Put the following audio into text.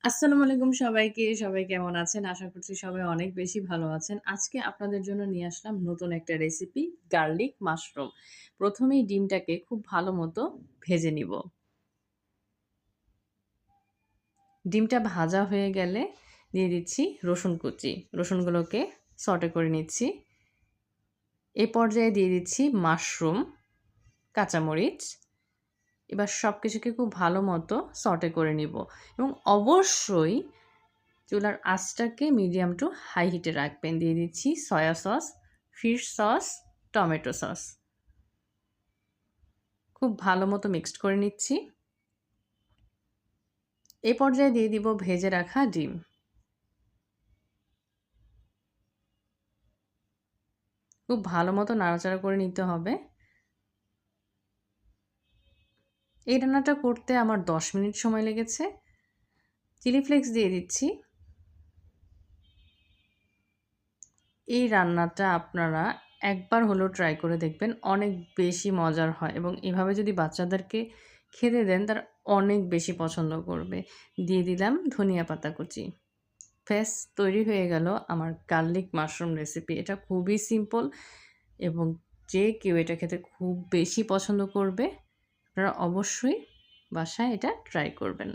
আসসালামু আলাইকুম সবাইকে। সবাই কেমন আছেন? আশা করছি সবাই অনেক বেশি ভালো আছেন। আজকে আপনাদের জন্য নিয়ে আসলাম নতুন একটা রেসিপি গার্লিক মাশরুম। ১ম এই ডিমটাকে খুব ভালো মতো ভেজে নিব। ডিমটা ভাজা হয়ে গেলে দিয়ে দিচ্ছি রসুন কুচি। রসুনগুলোকে সটে করে নিচ্ছি। এ পর্যায়ে দিয়ে দিচ্ছি মাশরুম, কাঁচামরিচ। এবার সবকিছুকে খুব ভালো মতো সটে করে নিব এবং অবশ্যই চুলার আঁচটাকে মিডিয়াম টু হাই হিটে রাখবেন। দিয়ে দিচ্ছি soya sauce, fish sauce, tomato sauce. খুব ভালো মতো মিক্সড করে নিচ্ছি। এ পর্যায়ে দিয়ে দিব ভেজে রাখা ডিম। খুব ভালো মতো নাড়াচাড়া করে নিতে হবে। এই রান্নাটা করতে আমার ১০ মিনিট সময় লেগেছে। চিলি ফ্লেক্স দিয়ে দিচ্ছি। এই রান্নাটা আপনারা একবার হলেও ট্রাই করে দেখবেন। অনেক বেশি মজার হয় এবং এভাবে যদি বাচ্চাদেরকে খেতে দেন তারা অনেক বেশি পছন্দ করবে। দিয়ে দিলাম ধনিয়া পাতা কুচি। ব্যাস তৈরি হয়ে গেল আমার গার্লিক মাশরুম রেসিপি। এটা খুবই সিম্পল এবং যে কেউ এটা খেতে খুব বেশি পছন্দ করবে। আপনারা অবশ্যই বাসায় এটা ট্রাই করবেন।